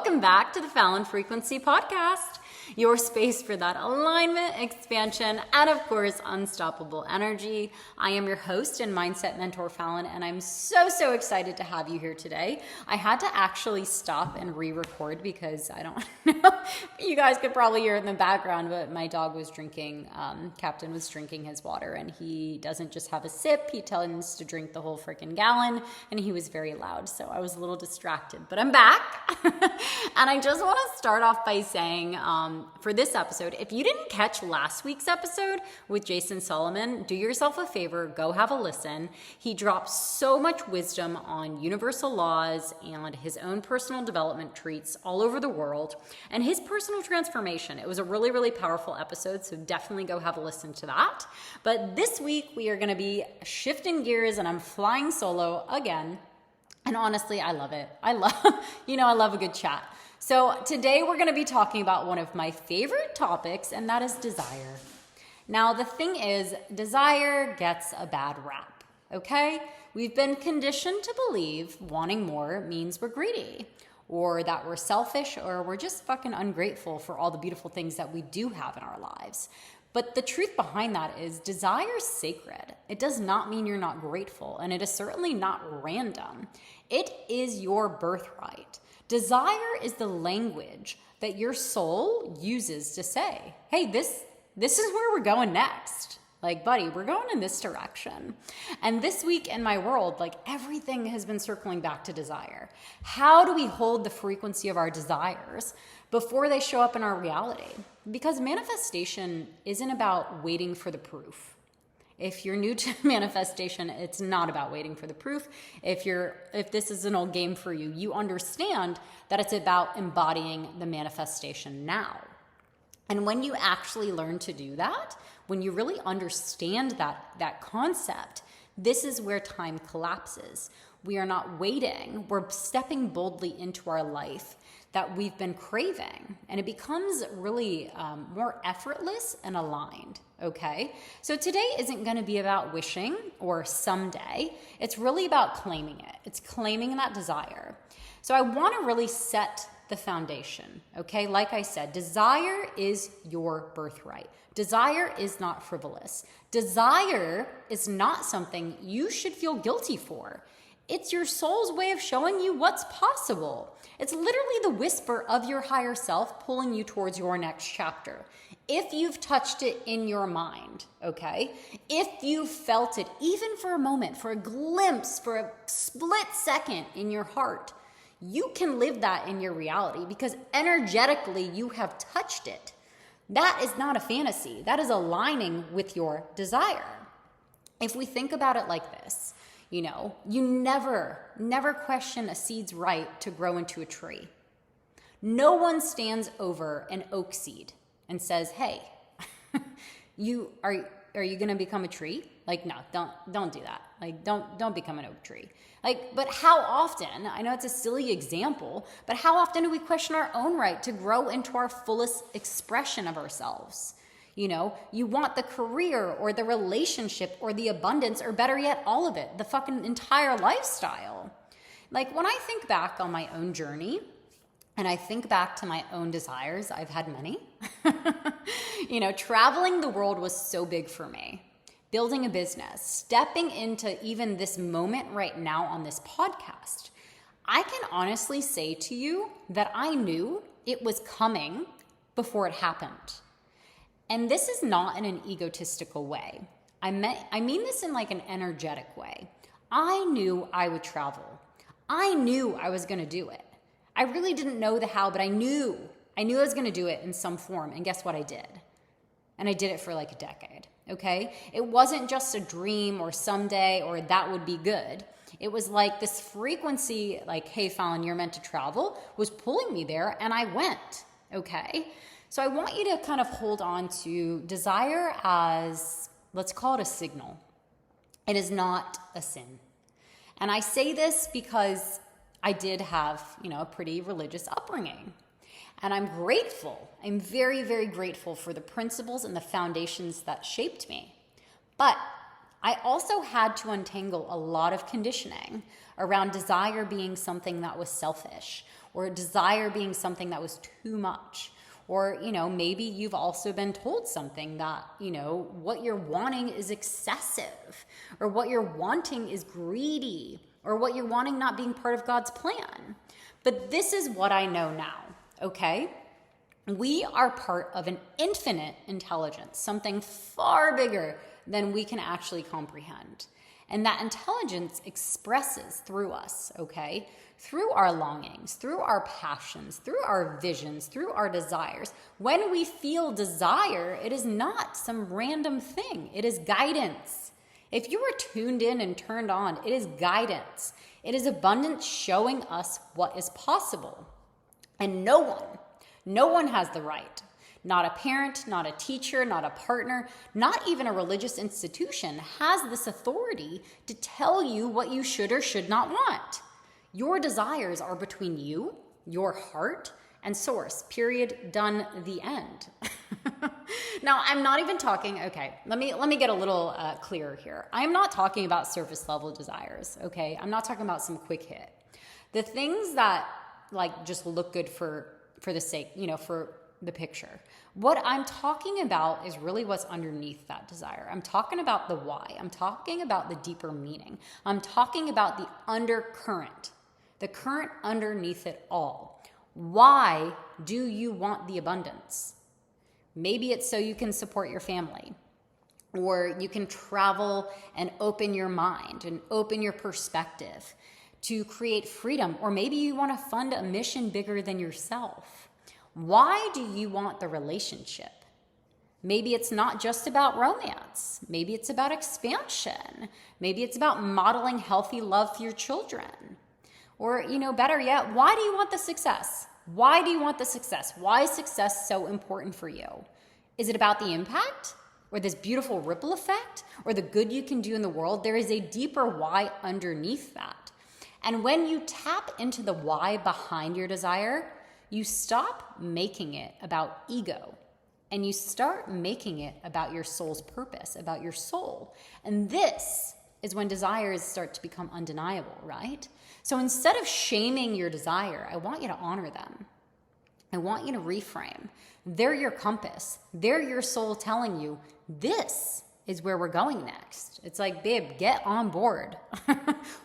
welcome back to the Fallon Frequency Podcast, your space for that alignment, expansion, and of course, unstoppable energy. I am your host and mindset mentor, Fallon, and I'm so excited to have you here today. I had to actually stop and re-record because I don't know, you guys could probably hear it in the background, but my dog was drinking, Captain was drinking his water, and he doesn't just have a sip, he tends to drink the whole freaking gallon, and he was very loud, so I was a little distracted, but I'm back. And I just want to start off by saying, for this episode, if you didn't catch last week's episode with Jason Solomon, do yourself a favor, go have a listen. He drops so much wisdom on universal laws and his own personal development treats all over the world and his personal transformation. It was a really powerful episode, so definitely go have a listen to that. But this week we are going to be shifting gears and I'm flying solo again. And honestly, I love it. I love a good chat. So today we're going to be talking about one of my favorite topics, and that is desire. Now, the thing is, desire gets a bad rap, okay? We've been conditioned to believe wanting more means we're greedy, or that we're selfish, or we're just fucking ungrateful for all the beautiful things that we do have in our lives. But the truth behind that is desire is sacred. It does not mean you're not grateful, and it is certainly not random. It is your birthright. Desire is the language that your soul uses to say, hey, this is where we're going next. Like, buddy, we're going in this direction. And this week in my world, like everything has been circling back to desire. How do we hold the frequency of our desires before they show up in our reality? Because manifestation isn't about waiting for the proof. If you're new to manifestation, it's not about waiting for the proof. If this is an old game for you, you understand that it's about embodying the manifestation now. And when you actually learn to do that, when you really understand that concept, this is where time collapses. We are not waiting. We're stepping boldly into our life that we've been craving. And it becomes really more effortless and aligned, okay? So today isn't gonna be about wishing or someday. It's really about claiming it. It's claiming that desire. So I wanna really set the foundation, okay? Like I said, desire is your birthright. Desire is not frivolous. Desire is not something you should feel guilty for. It's your soul's way of showing you what's possible. It's literally the whisper of your higher self pulling you towards your next chapter. If you've touched it in your mind, okay? If you felt it, even for a moment, for a glimpse, for a split second in your heart, you can live that in your reality because energetically you have touched it. That is not a fantasy. That is aligning with your desire. If we think about it like this, you never question a seed's right to grow into a tree. No one stands over an oak seed and says, hey, are you going to become a tree? Like, no, don't do that. Like, don't become an oak tree. Like, but how often, I know it's a silly example, but how often do we question our own right to grow into our fullest expression of ourselves? You want the career or the relationship or the abundance or better yet, all of it, the fucking entire lifestyle. Like when I think back on my own journey and I think back to my own desires, I've had many. Traveling the world was so big for me. Building a business, stepping into even this moment right now on this podcast. I can honestly say to you that I knew it was coming before it happened. And this is not in an egotistical way. I mean this in like an energetic way. I knew I would travel. I knew I was going to do it. I really didn't know the how, but I knew I was going to do it in some form. And guess what I did? And I did it for like a decade, okay? It wasn't just a dream or someday or that would be good. It was like this frequency, like, hey, Fallon, you're meant to travel, was pulling me there and I went, okay? So I want you to kind of hold on to desire as, let's call it a signal. It is not a sin. And I say this because I did have, a pretty religious upbringing. And I'm grateful. I'm very grateful for the principles and the foundations that shaped me. But I also had to untangle a lot of conditioning around desire being something that was selfish or desire being something that was too much. Or, maybe you've also been told something that, what you're wanting is excessive, or what you're wanting is greedy, or what you're wanting not being part of God's plan. But this is what I know now, okay? We are part of an infinite intelligence, something far bigger than we can actually comprehend. And that intelligence expresses through us, okay? Through our longings, through our passions, through our visions, through our desires. When we feel desire, it is not some random thing. It is guidance. If you are tuned in and turned on, it is guidance. It is abundance showing us what is possible. And no one has the right. Not a parent, not a teacher, not a partner, not even a religious institution has this authority to tell you what you should or should not want. Your desires are between you, your heart, and source. Period. Done. The end. Now, I'm not even talking, okay, let me get a little clearer here. I'm not talking about surface level desires, okay? I'm not talking about some quick hit. The things that just look good for the sake, for the picture. What I'm talking about is really what's underneath that desire. I'm talking about the why. I'm talking about the deeper meaning. I'm talking about the undercurrent, the current underneath it all. Why do you want the abundance? Maybe it's so you can support your family, or you can travel and open your mind and open your perspective to create freedom, or maybe you want to fund a mission bigger than yourself. Why do you want the relationship? Maybe it's not just about romance. Maybe it's about expansion. Maybe it's about modeling healthy love for your children. Or, better yet, why do you want the success? Why do you want the success? Why is success so important for you? Is it about the impact, or this beautiful ripple effect, or the good you can do in the world? There is a deeper why underneath that. And when you tap into the why behind your desire, you stop making it about ego, and you start making it about your soul's purpose, about your soul. And this is when desires start to become undeniable, right? So instead of shaming your desire, I want you to honor them. I want you to reframe. They're your compass. They're your soul telling you, this is where we're going next. It's like, babe, get on board.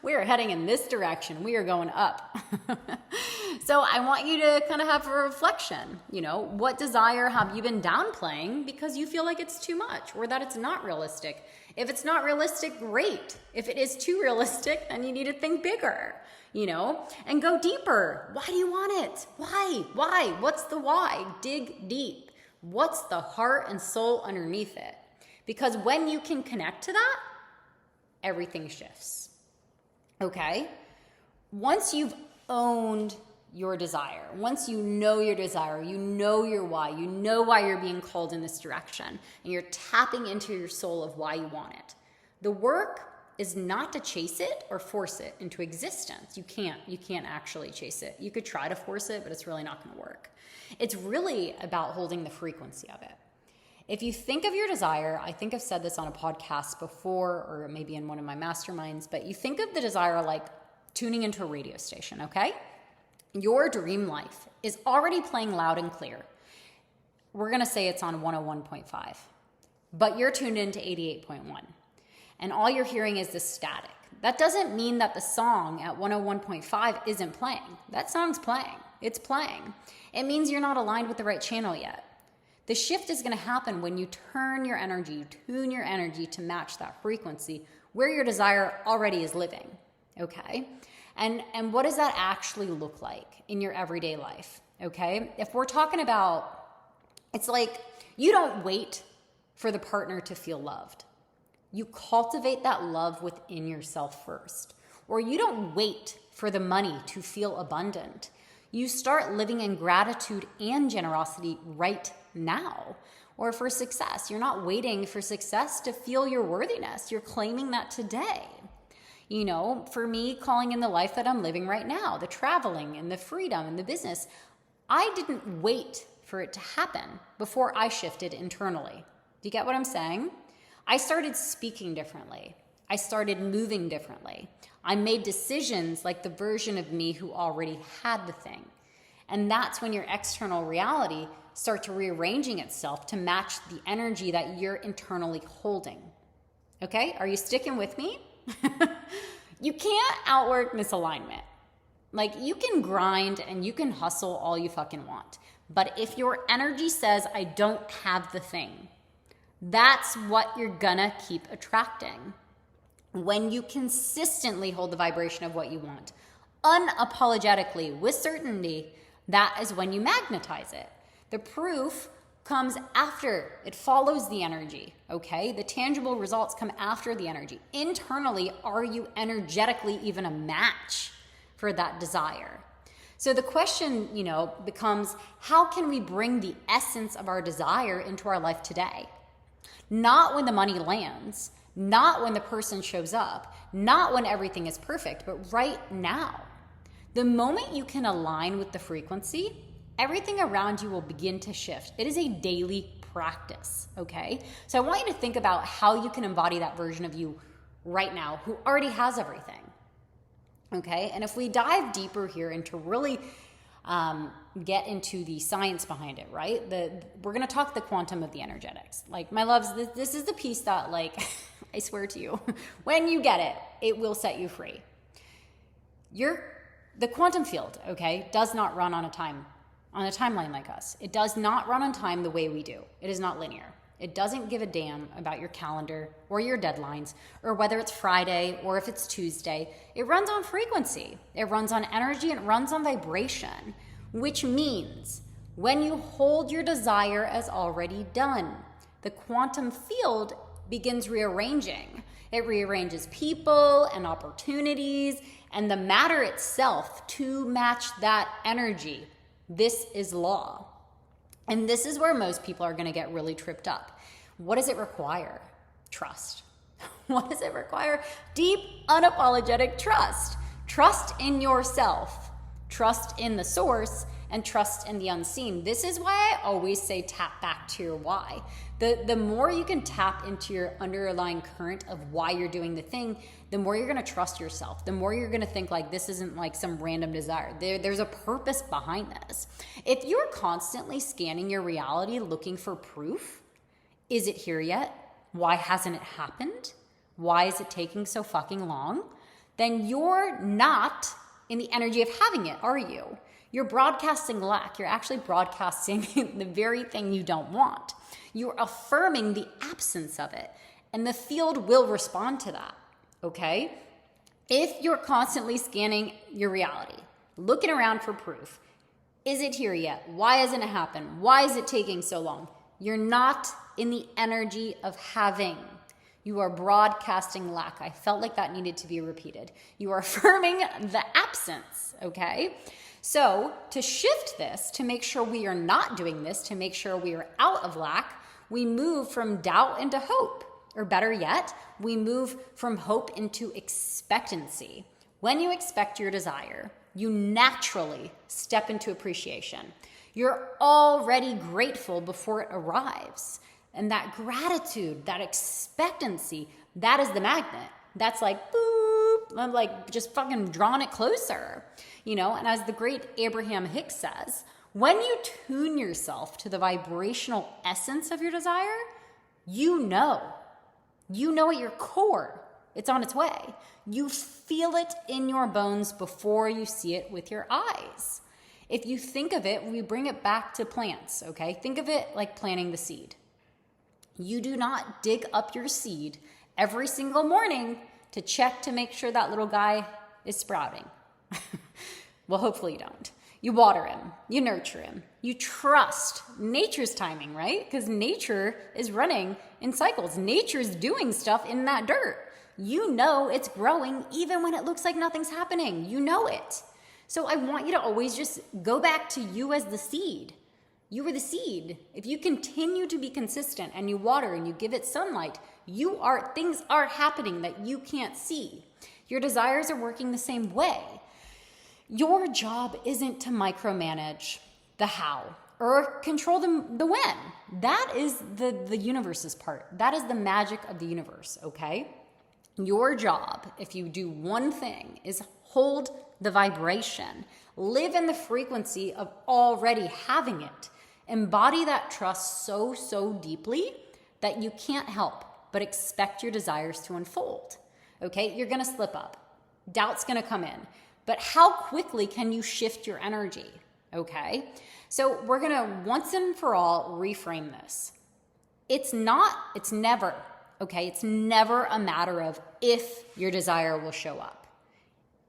We are heading in this direction. We are going up. So I want you to kind of have a reflection. What desire have you been downplaying because you feel like it's too much, or that it's not realistic? If it's not realistic, great. If it is too realistic, then you need to think bigger, and go deeper. Why do you want it? Why? What's the why? Dig deep. What's the heart and soul underneath it? Because when you can connect to that, everything shifts. Okay? Once you've owned your desire, once you know your desire, you know your why, you know why you're being called in this direction, and you're tapping into your soul of why you want it. The work is not to chase it or force it into existence. You can't actually chase it. You could try to force it, but it's really not going to work. It's really about holding the frequency of it. If you think of your desire, I think I've said this on a podcast before, or maybe in one of my masterminds, but you think of the desire like tuning into a radio station, okay? Your dream life is already playing loud and clear. We're going to say it's on 101.5, but you're tuned into 88.1, and all you're hearing is the static. That doesn't mean that the song at 101.5 isn't playing. That song's playing. It's playing. It means you're not aligned with the right channel yet. The shift is going to happen when you turn your energy, tune your energy to match that frequency where your desire already is living, okay? And what does that actually look like in your everyday life, okay? If we're talking about, it's like you don't wait for the partner to feel loved. You cultivate that love within yourself first. Or you don't wait for the money to feel abundant. You start living in gratitude and generosity right now. Or for success, you're not waiting for success to feel your worthiness. You're claiming that today. For me, calling in the life that I'm living right now, the traveling and the freedom and the business, I didn't wait for it to happen before I shifted internally. Do you get what I'm saying? I started speaking differently. I started moving differently. I made decisions like the version of me who already had the thing. And that's when your external reality starts rearranging itself to match the energy that you're internally holding. Okay, are you sticking with me? You can't outwork misalignment. Like, you can grind and you can hustle all you fucking want. But if your energy says, I don't have the thing, that's what you're gonna keep attracting. When you consistently hold the vibration of what you want, unapologetically, with certainty, that is when you magnetize it. The proof comes after. It follows the energy, okay? The tangible results come after the energy. Internally, are you energetically even a match for that desire? So the question, becomes, how can we bring the essence of our desire into our life today? Not when the money lands, not when the person shows up, not when everything is perfect, but right now. The moment you can align with the frequency, everything around you will begin to shift. It is a daily practice, okay? So I want you to think about how you can embody that version of you right now who already has everything, okay? And if we dive deeper here into really get into the science behind it, right? We're gonna talk the quantum of the energetics. Like, my loves, this is the piece that, like, I swear to you, when you get it, it will set you free. The quantum field, okay, does not run on a timeline like us. It does not run on time the way we do. It is not linear. It doesn't give a damn about your calendar or your deadlines or whether it's Friday or if it's Tuesday. It runs on frequency. It runs on energy and it runs on vibration, which means when you hold your desire as already done, the quantum field begins rearranging. It rearranges people and opportunities and the matter itself to match that energy. This is law. And this is where most people are going to get really tripped up. What does it require? Trust. What does it require? Deep, unapologetic trust. Trust in yourself, trust in the source, and trust in the unseen. This is why I always say tap back to your why. The more you can tap into your underlying current of why you're doing the thing, the more you're going to trust yourself, the more you're going to think like this isn't like some random desire. There's a purpose behind this. If you're constantly scanning your reality looking for proof, is it here yet? Why hasn't it happened? Why is it taking so fucking long? Then you're not in the energy of having it, are you? You're broadcasting lack. You're actually broadcasting the very thing you don't want. You're affirming the absence of it. And the field will respond to that, okay? If you're constantly scanning your reality, looking around for proof, is it here yet? Why hasn't it happened? Why is it taking so long? You're not in the energy of having. You are broadcasting lack. I felt like that needed to be repeated. You are affirming the absence, okay? So to shift this, to make sure we are not doing this, to make sure we are out of lack, we move from doubt into hope. Or better yet, we move from hope into expectancy. When you expect your desire, you naturally step into appreciation. You're already grateful before it arrives. And that gratitude, that expectancy, that is the magnet. That's like, boop, I'm like just fucking drawing it closer. And as the great Abraham Hicks says, when you tune yourself to the vibrational essence of your desire, you know at your core, it's on its way. You feel it in your bones before you see it with your eyes. If you think of it, we bring it back to plants, okay? Think of it like planting the seed. You do not dig up your seed every single morning to check to make sure that little guy is sprouting. Well, hopefully you don't. You water him, you nurture him, you trust nature's timing, right? Because nature is running in cycles. Nature's doing stuff in that dirt. You know it's growing even when it looks like nothing's happening. You know it. So I want you to always just go back to you as the seed. You were the seed. If you continue to be consistent and you water and you give it sunlight, things are happening that you can't see. Your desires are working the same way. Your job isn't to micromanage the how or control the when. That is the universe's part. That is the magic of the universe, okay? Your job, if you do one thing, is hold the vibration. Live in the frequency of already having it. Embody that trust so, so deeply that you can't help but expect your desires to unfold. Okay, you're gonna slip up. Doubt's gonna come in. But how quickly can you shift your energy? Okay, so we're gonna once and for all reframe this. It's never, okay, it's never a matter of if your desire will show up.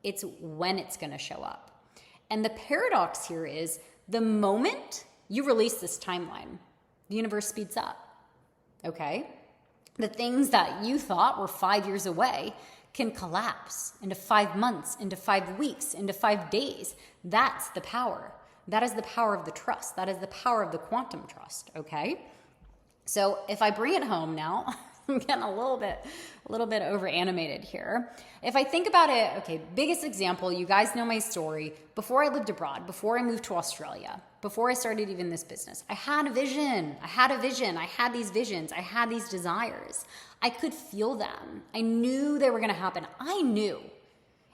It's when it's gonna show up. And the paradox here is the moment you release this timeline, the universe speeds up, okay? The things that you thought were 5 years away can collapse into 5 months, into 5 weeks, into 5 days. That's the power. That is the power of the trust. That is the power of the quantum trust, okay? So if I bring it home now, I'm getting a little bit over animated here. If I think about it, okay, biggest example, you guys know my story. Before I lived abroad, before I moved to Australia, before I started even this business, I had a vision. I had these visions. I had these desires. I could feel them. I knew they were going to happen. I knew.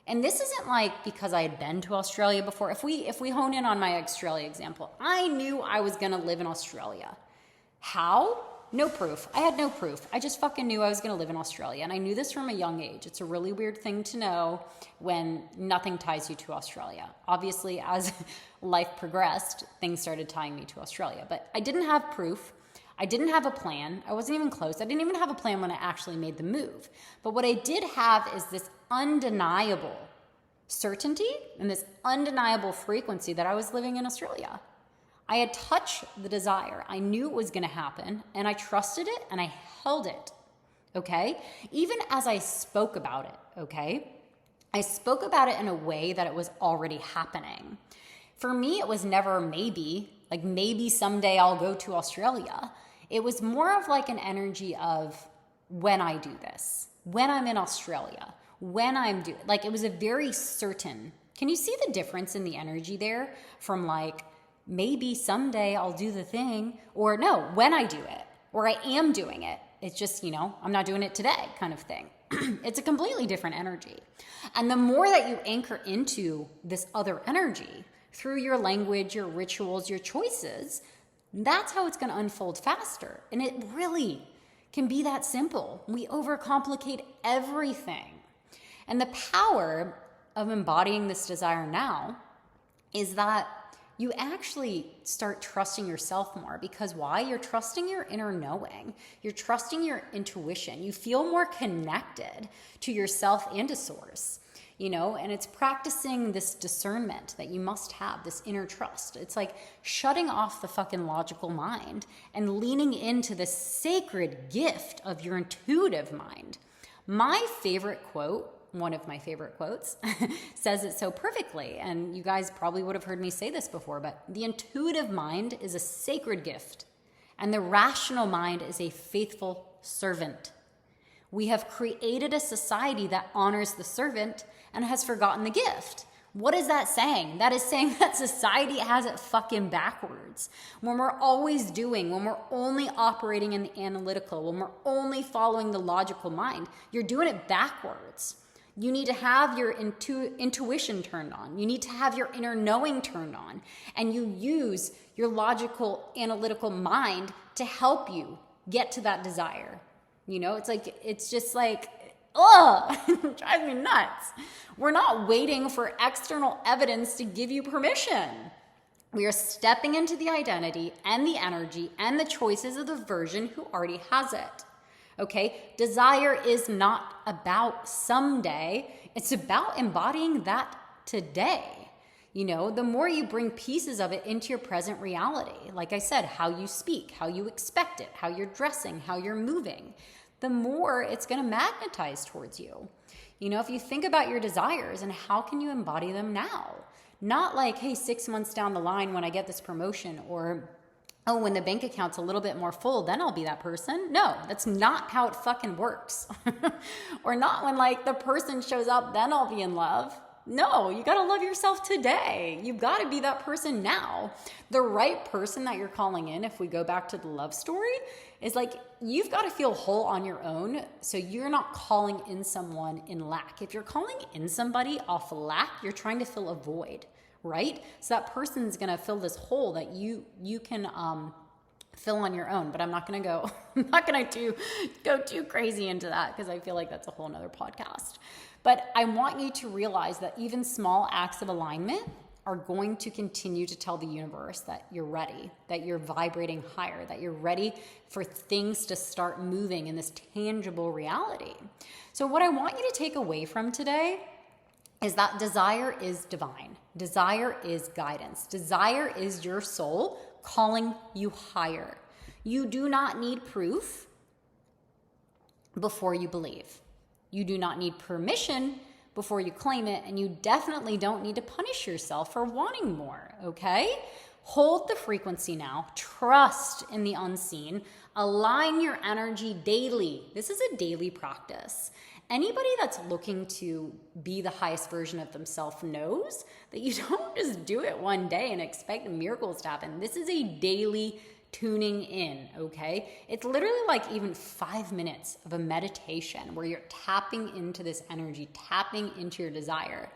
And this isn't like because I had been to Australia before. If we hone in on my Australia example, I knew I was going to live in Australia. How? No proof. I had no proof. I just fucking knew I was going to live in Australia. And I knew this from a young age. It's a really weird thing to know when nothing ties you to Australia. Obviously, as life progressed, things started tying me to Australia. But I didn't have proof. I didn't have a plan. I wasn't even close. I didn't even have a plan when I actually made the move. But what I did have is this undeniable certainty and this undeniable frequency that I was living in Australia. I had touched the desire. I knew it was going to happen, and I trusted it, and I held it, okay? Even as I spoke about it, okay? I spoke about it in a way that it was already happening. For me, it was never maybe, like maybe someday I'll go to Australia. It was more of like an energy of when I do this, when I'm in Australia, when I'm doing, like it was a very certain. Can you see the difference in the energy there from like, maybe someday I'll do the thing, or no, when I do it, or I am doing it. It's just, I'm not doing it today kind of thing. It's a completely different energy. And the more that you anchor into this other energy through your language, your rituals, your choices, that's how it's going to unfold faster. And it really can be that simple. We overcomplicate everything. And the power of embodying this desire now is that you actually start trusting yourself more. Because why? You're trusting your inner knowing. You're trusting your intuition. You feel more connected to yourself and to source, and it's practicing this discernment that you must have, this inner trust. It's like shutting off the fucking logical mind and leaning into the sacred gift of your intuitive mind. My favorite quote, one of my favorite quotes, says it so perfectly. And you guys probably would have heard me say this before, but the intuitive mind is a sacred gift, and the rational mind is a faithful servant. We have created a society that honors the servant and has forgotten the gift. What is that saying? That is saying that society has it fucking backwards. When we're always doing, when we're only operating in the analytical, when we're only following the logical mind, you're doing it backwards. You need to have your intuition turned on. You need to have your inner knowing turned on. And you use your logical, analytical mind to help you get to that desire. It's just like, it drives me nuts. We're not waiting for external evidence to give you permission. We are stepping into the identity and the energy and the choices of the version who already has it. Okay, desire is not about someday. It's about embodying that today. The more you bring pieces of it into your present reality, like I said, how you speak, how you expect it, how you're dressing, how you're moving, the more it's going to magnetize towards you. If you think about your desires and how can you embody them now? Not like, hey, 6 months down the line when I get this promotion, or oh, when the bank account's a little bit more full, then I'll be that person. No, that's not how it fucking works. Or not when like the person shows up, then I'll be in love. No, you got to love yourself today. You've got to be that person now. The right person that you're calling in, if we go back to the love story, is like you've got to feel whole on your own, so you're not calling in someone in lack. If you're calling in somebody off lack, you're trying to fill a void, right? So that person's going to fill this hole that you can fill on your own. But I'm not going to go I'm not going to go too crazy into that, because I feel like that's a whole nother podcast. But I want you to realize that even small acts of alignment are going to continue to tell the universe that you're ready, that you're vibrating higher, that you're ready for things to start moving in this tangible reality. So what I want you to take away from today is that desire is divine. Desire is guidance. Desire is your soul calling you higher. You do not need proof before you believe. You do not need permission before you claim it, and you definitely don't need to punish yourself for wanting more, okay? Hold the frequency now. Trust in the unseen. Align your energy daily. This is a daily practice. Anybody that's looking to be the highest version of themselves knows that you don't just do it one day and expect miracles to happen. This is a daily tuning in, okay? It's literally like even 5 minutes of a meditation where you're tapping into this energy, tapping into your desire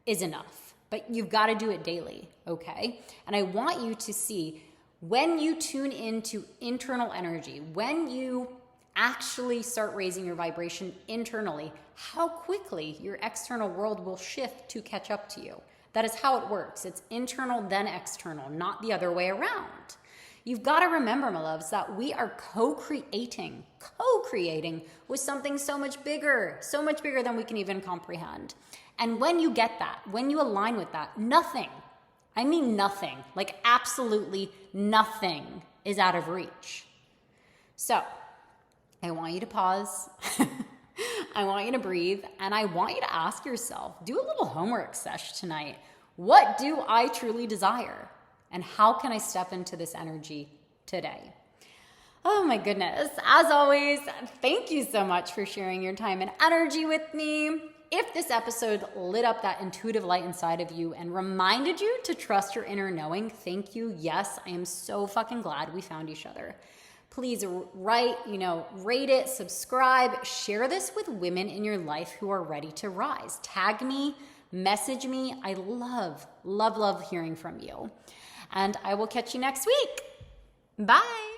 is enough. But you've got to do it daily, okay? And I want you to see when you tune into internal energy, when you actually start raising your vibration internally, how quickly your external world will shift to catch up to you. That is how it works. It's internal then external, not the other way around. You've got to remember, my loves, that we are co-creating with something so much bigger than we can even comprehend. And when you get that, when you align with that, nothing, like absolutely nothing is out of reach. So I want you to pause. I want you to breathe. And I want you to ask yourself, do a little homework sesh tonight. What do I truly desire? And how can I step into this energy today? Oh my goodness. As always, thank you so much for sharing your time and energy with me. If this episode lit up that intuitive light inside of you and reminded you to trust your inner knowing, thank you. Yes, I am so fucking glad we found each other. Please rate it, subscribe, share this with women in your life who are ready to rise. Tag me, message me. I love hearing from you. And I will catch you next week. Bye.